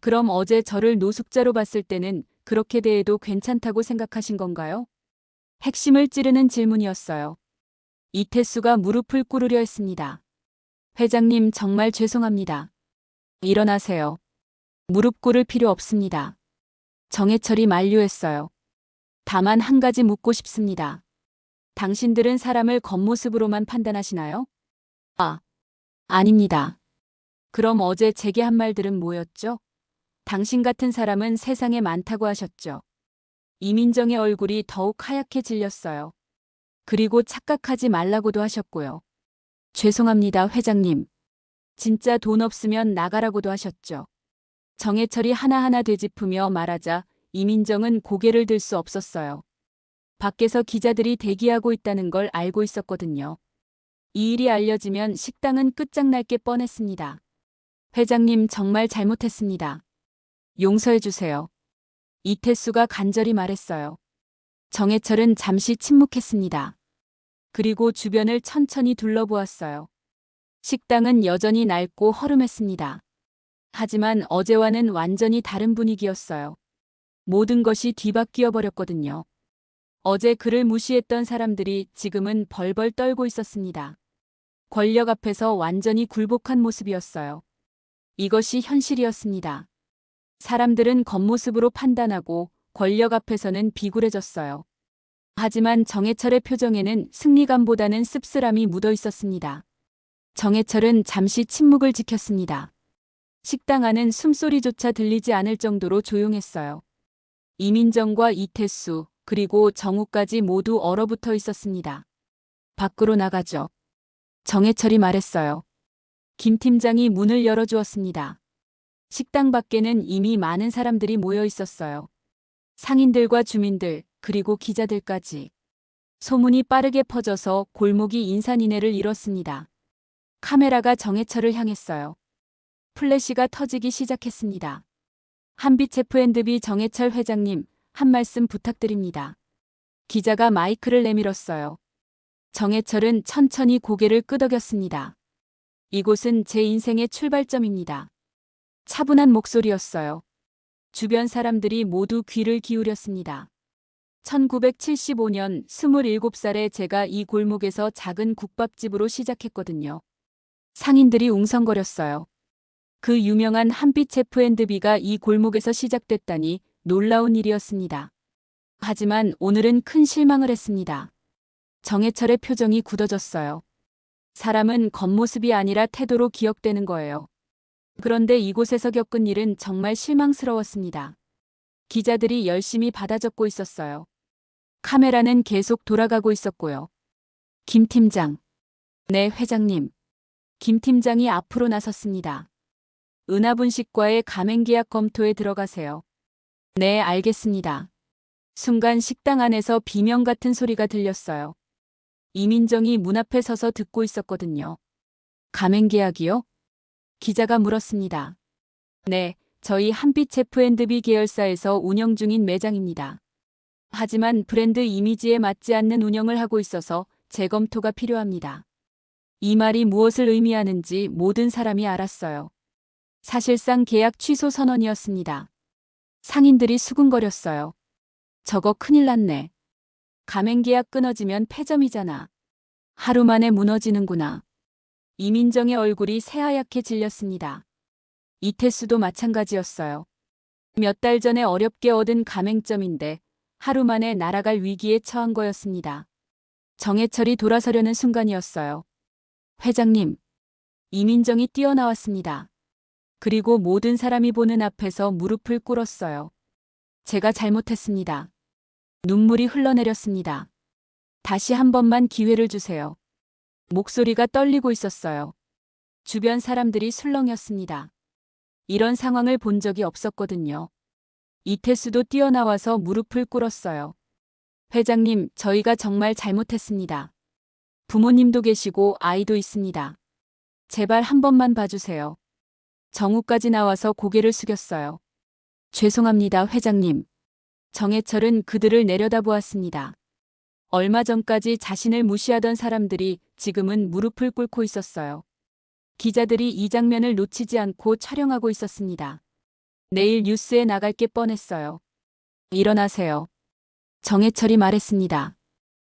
그럼 어제 저를 노숙자로 봤을 때는 그렇게 대해도 괜찮다고 생각하신 건가요? 핵심을 찌르는 질문이었어요. 이태수가 무릎을 꿇으려 했습니다. 회장님, 정말 죄송합니다. 일어나세요. 무릎 꿇을 필요 없습니다. 정해철이 만류했어요. 다만 한 가지 묻고 싶습니다. 당신들은 사람을 겉모습으로만 판단하시나요? 아닙니다. 그럼 어제 제게 한 말들은 뭐였죠? 당신 같은 사람은 세상에 많다고 하셨죠. 이민정의 얼굴이 더욱 하얗게 질렸어요. 그리고 착각하지 말라고도 하셨고요. 죄송합니다, 회장님. 진짜 돈 없으면 나가라고도 하셨죠. 정해철이 하나하나 되짚으며 말하자 이민정은 고개를 들 수 없었어요. 밖에서 기자들이 대기하고 있다는 걸 알고 있었거든요. 이 일이 알려지면 식당은 끝장날 게 뻔했습니다. 회장님, 정말 잘못했습니다. 용서해 주세요. 이태수가 간절히 말했어요. 정해철은 잠시 침묵했습니다. 그리고 주변을 천천히 둘러보았어요. 식당은 여전히 낡고 허름했습니다. 하지만 어제와는 완전히 다른 분위기였어요. 모든 것이 뒤바뀌어 버렸거든요. 어제 그를 무시했던 사람들이 지금은 벌벌 떨고 있었습니다. 권력 앞에서 완전히 굴복한 모습이었어요. 이것이 현실이었습니다. 사람들은 겉모습으로 판단하고 권력 앞에서는 비굴해졌어요. 하지만 정해철의 표정에는 승리감보다는 씁쓸함이 묻어 있었습니다. 정해철은 잠시 침묵을 지켰습니다. 식당 안은 숨소리조차 들리지 않을 정도로 조용했어요. 이민정과 이태수, 그리고 정우까지 모두 얼어붙어 있었습니다. 밖으로 나가죠. 정해철이 말했어요. 김 팀장이 문을 열어주었습니다. 식당 밖에는 이미 많은 사람들이 모여 있었어요. 상인들과 주민들, 그리고 기자들까지. 소문이 빠르게 퍼져서 골목이 인산인해를 이뤘습니다. 카메라가 정해철을 향했어요. 플래시가 터지기 시작했습니다. 한빛 F&B 정해철 회장님, 한 말씀 부탁드립니다. 기자가 마이크를 내밀었어요. 정해철은 천천히 고개를 끄덕였습니다. 이곳은 제 인생의 출발점입니다. 차분한 목소리였어요. 주변 사람들이 모두 귀를 기울였습니다. 1975년 27살에 제가 이 골목에서 작은 국밥집으로 시작했거든요. 상인들이 웅성거렸어요. 그 유명한 한빛 F&B가 이 골목에서 시작됐다니 놀라운 일이었습니다. 하지만 오늘은 큰 실망을 했습니다. 정해철의 표정이 굳어졌어요. 사람은 겉모습이 아니라 태도로 기억되는 거예요. 그런데 이곳에서 겪은 일은 정말 실망스러웠습니다. 기자들이 열심히 받아 적고 있었어요. 카메라는 계속 돌아가고 있었고요. 김 팀장. 네, 회장님. 김 팀장이 앞으로 나섰습니다. 은하분식과의 가맹계약 검토에 들어가세요. 네, 알겠습니다. 순간 식당 안에서 비명 같은 소리가 들렸어요. 이민정이 문 앞에 서서 듣고 있었거든요. 가맹계약이요? 기자가 물었습니다. 네, 저희 한빛 F&B 계열사에서 운영 중인 매장입니다. 하지만 브랜드 이미지에 맞지 않는 운영을 하고 있어서 재검토가 필요합니다. 이 말이 무엇을 의미하는지 모든 사람이 알았어요. 사실상 계약 취소 선언이었습니다. 상인들이 수군거렸어요. 저거 큰일 났네. 가맹계약 끊어지면 패점이잖아. 하루 만에 무너지는구나. 이민정의 얼굴이 새하얗게 질렸습니다. 이태수도 마찬가지였어요. 몇 달 전에 어렵게 얻은 가맹점인데 하루 만에 날아갈 위기에 처한 거였습니다. 정해철이 돌아서려는 순간이었어요. 회장님. 이민정이 뛰어나왔습니다. 그리고 모든 사람이 보는 앞에서 무릎을 꿇었어요. 제가 잘못했습니다. 눈물이 흘러내렸습니다. 다시 한 번만 기회를 주세요. 목소리가 떨리고 있었어요. 주변 사람들이 술렁였습니다. 이런 상황을 본 적이 없었거든요. 이태수도 뛰어나와서 무릎을 꿇었어요. 회장님, 저희가 정말 잘못했습니다. 부모님도 계시고 아이도 있습니다. 제발 한 번만 봐주세요. 정우까지 나와서 고개를 숙였어요. 죄송합니다, 회장님. 정해철은 그들을 내려다보았습니다. 얼마 전까지 자신을 무시하던 사람들이 지금은 무릎을 꿇고 있었어요. 기자들이 이 장면을 놓치지 않고 촬영하고 있었습니다. 내일 뉴스에 나갈 게 뻔했어요. 일어나세요. 정해철이 말했습니다.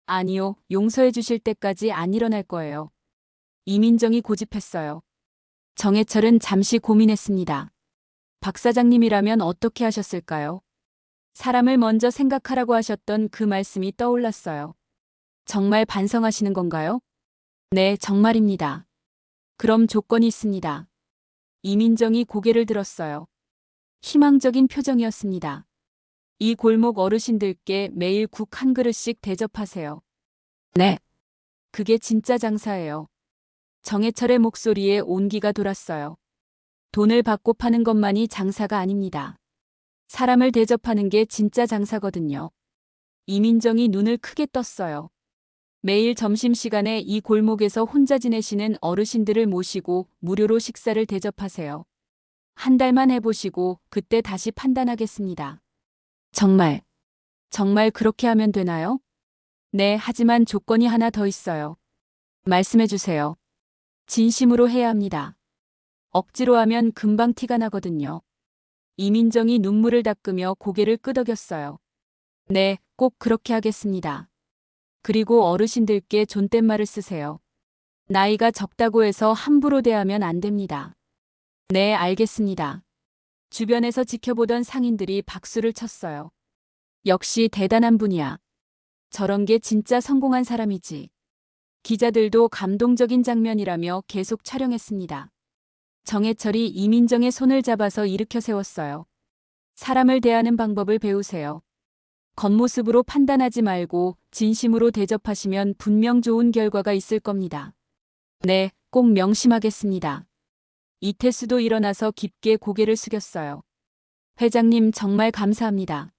아니요, 용서해 주실 때까지 안 일어날 거예요. 이민정이 고집했어요. 정해철은 잠시 고민했습니다. 박 사장님이라면 어떻게 하셨을까요? 사람을 먼저 생각하라고 하셨던 그 말씀이 떠올랐어요. 정말 반성하시는 건가요? 네, 정말입니다. 그럼 조건이 있습니다. 이민정이 고개를 들었어요. 희망적인 표정이었습니다. 이 골목 어르신들께 매일 국 한 그릇씩 대접하세요. 네. 그게 진짜 장사예요. 정해철의 목소리에 온기가 돌았어요. 돈을 받고 파는 것만이 장사가 아닙니다. 사람을 대접하는 게 진짜 장사거든요. 이민정이 눈을 크게 떴어요. 매일 점심시간에 이 골목에서 혼자 지내시는 어르신들을 모시고 무료로 식사를 대접하세요. 한 달만 해보시고 그때 다시 판단하겠습니다. 정말 그렇게 하면 되나요? 네, 하지만 조건이 하나 더 있어요. 말씀해 주세요. 진심으로 해야 합니다. 억지로 하면 금방 티가 나거든요. 이민정이 눈물을 닦으며 고개를 끄덕였어요. 네, 꼭 그렇게 하겠습니다. 그리고 어르신들께 존댓말을 쓰세요. 나이가 적다고 해서 함부로 대하면 안 됩니다. 네, 알겠습니다. 주변에서 지켜보던 상인들이 박수를 쳤어요. 역시 대단한 분이야. 저런 게 진짜 성공한 사람이지. 기자들도 감동적인 장면이라며 계속 촬영했습니다. 정해철이 이민정의 손을 잡아서 일으켜 세웠어요. 사람을 대하는 방법을 배우세요. 겉모습으로 판단하지 말고 진심으로 대접하시면 분명 좋은 결과가 있을 겁니다. 네, 꼭 명심하겠습니다. 이태수도 일어나서 깊게 고개를 숙였어요. 회장님 정말 감사합니다.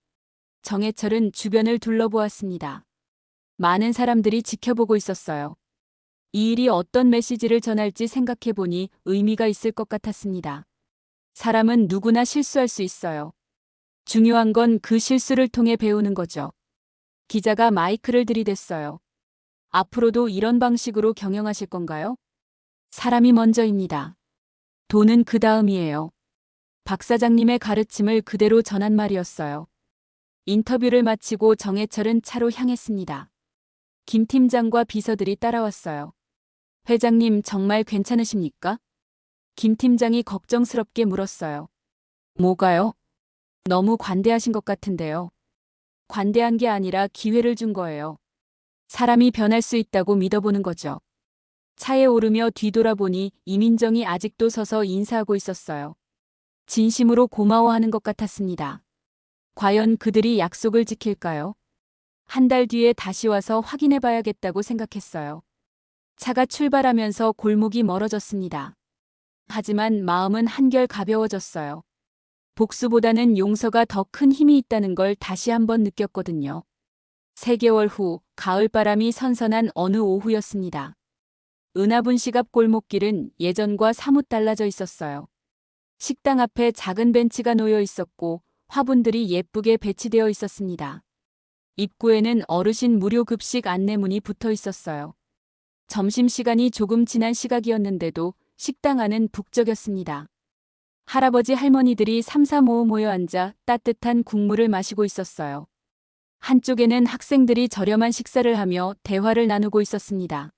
정해철은 주변을 둘러보았습니다. 많은 사람들이 지켜보고 있었어요. 이 일이 어떤 메시지를 전할지 생각해보니 의미가 있을 것 같았습니다. 사람은 누구나 실수할 수 있어요. 중요한 건 그 실수를 통해 배우는 거죠. 기자가 마이크를 들이댔어요. 앞으로도 이런 방식으로 경영하실 건가요? 사람이 먼저입니다. 돈은 그 다음이에요. 박 사장님의 가르침을 그대로 전한 말이었어요. 인터뷰를 마치고 정해철은 차로 향했습니다. 김 팀장과 비서들이 따라왔어요. 회장님 정말 괜찮으십니까? 김 팀장이 걱정스럽게 물었어요. 뭐가요? 너무 관대하신 것 같은데요. 관대한 게 아니라 기회를 준 거예요. 사람이 변할 수 있다고 믿어보는 거죠. 차에 오르며 뒤돌아보니 이민정이 아직도 서서 인사하고 있었어요. 진심으로 고마워하는 것 같았습니다. 과연 그들이 약속을 지킬까요? 한 달 뒤에 다시 와서 확인해 봐야겠다고 생각했어요. 차가 출발하면서 골목이 멀어졌습니다. 하지만 마음은 한결 가벼워졌어요. 복수보다는 용서가 더 큰 힘이 있다는 걸 다시 한번 느꼈거든요. 3개월 후 가을바람이 선선한 어느 오후였습니다. 은하분시 앞 골목길은 예전과 사뭇 달라져 있었어요. 식당 앞에 작은 벤치가 놓여 있었고 화분들이 예쁘게 배치되어 있었습니다. 입구에는 어르신 무료 급식 안내문이 붙어 있었어요. 점심시간이 조금 지난 시각이었는데도 식당 안은 북적였습니다. 할아버지 할머니들이 삼삼오오 모여 앉아 따뜻한 국물을 마시고 있었어요. 한쪽에는 학생들이 저렴한 식사를 하며 대화를 나누고 있었습니다.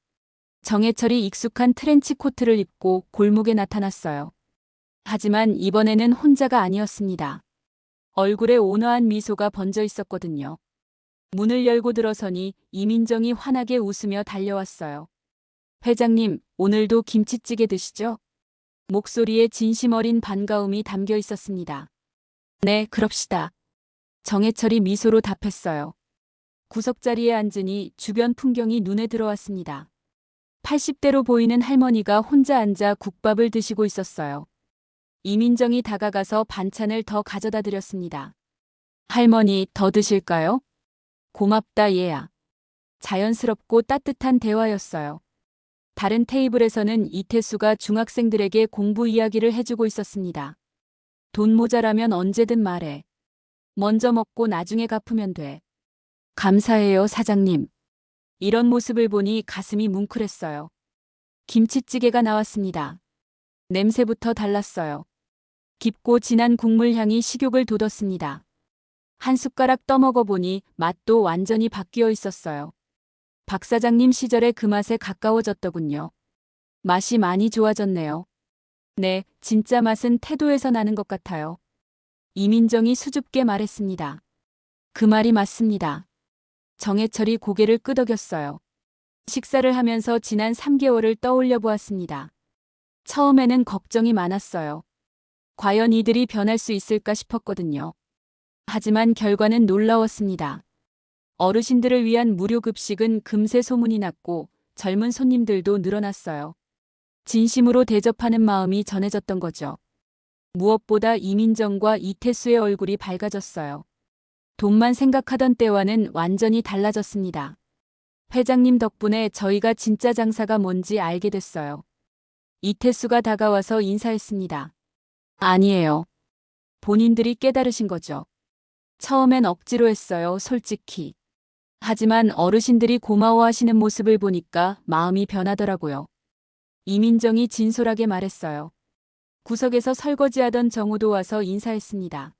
정해철이 익숙한 트렌치 코트를 입고 골목에 나타났어요. 하지만 이번에는 혼자가 아니었습니다. 얼굴에 온화한 미소가 번져 있었거든요. 문을 열고 들어서니 이민정이 환하게 웃으며 달려왔어요. 회장님, 오늘도 김치찌개 드시죠? 목소리에 진심 어린 반가움이 담겨 있었습니다. 네, 그럽시다. 정해철이 미소로 답했어요. 구석자리에 앉으니 주변 풍경이 눈에 들어왔습니다. 80대로 보이는 할머니가 혼자 앉아 국밥을 드시고 있었어요. 이민정이 다가가서 반찬을 더 가져다 드렸습니다. 할머니, 더 드실까요? 고맙다, 얘야. 자연스럽고 따뜻한 대화였어요. 다른 테이블에서는 이태수가 중학생들에게 공부 이야기를 해주고 있었습니다. 돈 모자라면 언제든 말해. 먼저 먹고 나중에 갚으면 돼. 감사해요, 사장님. 이런 모습을 보니 가슴이 뭉클했어요. 김치찌개가 나왔습니다. 냄새부터 달랐어요. 깊고 진한 국물 향이 식욕을 돋웠습니다. 한 숟가락 떠먹어 보니 맛도 완전히 바뀌어 있었어요. 박 사장님 시절의 그 맛에 가까워졌더군요. 맛이 많이 좋아졌네요. 네, 진짜 맛은 태도에서 나는 것 같아요. 이민정이 수줍게 말했습니다. 그 말이 맞습니다. 정해철이 고개를 끄덕였어요. 식사를 하면서 지난 3개월을 떠올려 보았습니다. 처음에는 걱정이 많았어요. 과연 이들이 변할 수 있을까 싶었거든요. 하지만 결과는 놀라웠습니다. 어르신들을 위한 무료 급식은 금세 소문이 났고 젊은 손님들도 늘어났어요. 진심으로 대접하는 마음이 전해졌던 거죠. 무엇보다 이민정과 이태수의 얼굴이 밝아졌어요. 돈만 생각하던 때와는 완전히 달라졌습니다. 회장님 덕분에 저희가 진짜 장사가 뭔지 알게 됐어요. 이태수가 다가와서 인사했습니다. 아니에요. 본인들이 깨달으신 거죠. 처음엔 억지로 했어요, 솔직히. 하지만 어르신들이 고마워하시는 모습을 보니까 마음이 변하더라고요. 이민정이 진솔하게 말했어요. 구석에서 설거지하던 정우도 와서 인사했습니다.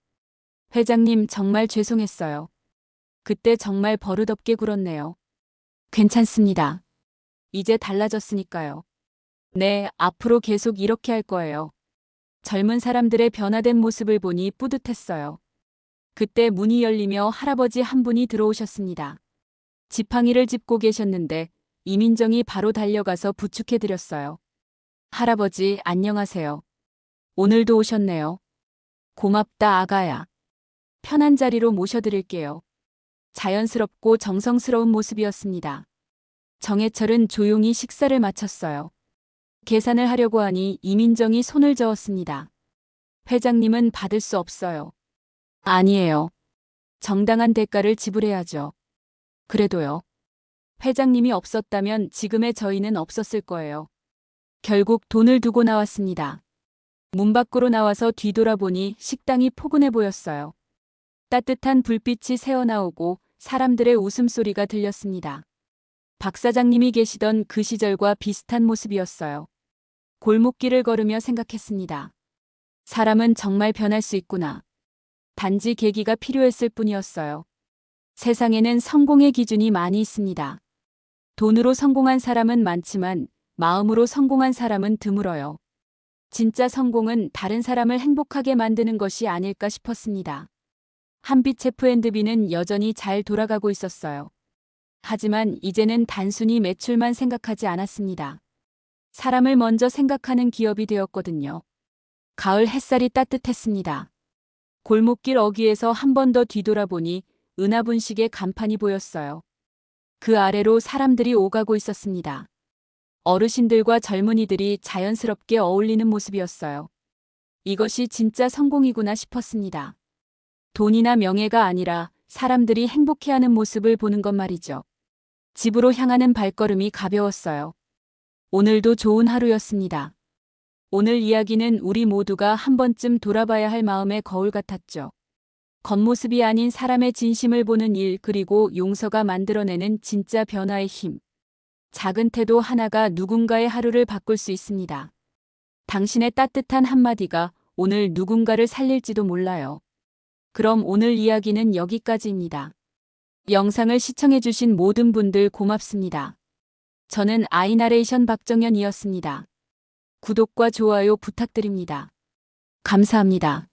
회장님 정말 죄송했어요. 그때 정말 버릇없게 굴었네요. 괜찮습니다. 이제 달라졌으니까요. 네, 앞으로 계속 이렇게 할 거예요. 젊은 사람들의 변화된 모습을 보니 뿌듯했어요. 그때 문이 열리며 할아버지 한 분이 들어오셨습니다. 지팡이를 짚고 계셨는데 이민정이 바로 달려가서 부축해드렸어요. 할아버지, 안녕하세요. 오늘도 오셨네요. 고맙다, 아가야. 편한 자리로 모셔드릴게요. 자연스럽고 정성스러운 모습이었습니다. 정해철은 조용히 식사를 마쳤어요. 계산을 하려고 하니 이민정이 손을 저었습니다. 회장님은 받을 수 없어요. 아니에요. 정당한 대가를 지불해야죠. 그래도요. 회장님이 없었다면 지금의 저희는 없었을 거예요. 결국 돈을 두고 나왔습니다. 문 밖으로 나와서 뒤돌아보니 식당이 포근해 보였어요. 따뜻한 불빛이 새어나오고 사람들의 웃음소리가 들렸습니다. 박 사장님이 계시던 그 시절과 비슷한 모습이었어요. 골목길을 걸으며 생각했습니다. 사람은 정말 변할 수 있구나. 단지 계기가 필요했을 뿐이었어요. 세상에는 성공의 기준이 많이 있습니다. 돈으로 성공한 사람은 많지만 마음으로 성공한 사람은 드물어요. 진짜 성공은 다른 사람을 행복하게 만드는 것이 아닐까 싶었습니다. 한빛 F&B는 여전히 잘 돌아가고 있었어요. 하지만 이제는 단순히 매출만 생각하지 않았습니다. 사람을 먼저 생각하는 기업이 되었거든요. 가을 햇살이 따뜻했습니다. 골목길 어귀에서 한 번 더 뒤돌아보니 은하분식의 간판이 보였어요. 그 아래로 사람들이 오가고 있었습니다. 어르신들과 젊은이들이 자연스럽게 어울리는 모습이었어요. 이것이 진짜 성공이구나 싶었습니다. 돈이나 명예가 아니라 사람들이 행복해하는 모습을 보는 것 말이죠. 집으로 향하는 발걸음이 가벼웠어요. 오늘도 좋은 하루였습니다. 오늘 이야기는 우리 모두가 한 번쯤 돌아봐야 할 마음의 거울 같았죠. 겉모습이 아닌 사람의 진심을 보는 일, 그리고 용서가 만들어내는 진짜 변화의 힘. 작은 태도 하나가 누군가의 하루를 바꿀 수 있습니다. 당신의 따뜻한 한마디가 오늘 누군가를 살릴지도 몰라요. 그럼 오늘 이야기는 여기까지입니다. 영상을 시청해주신 모든 분들 고맙습니다. 저는 아이나레이션 박정현이었습니다. 구독과 좋아요 부탁드립니다. 감사합니다.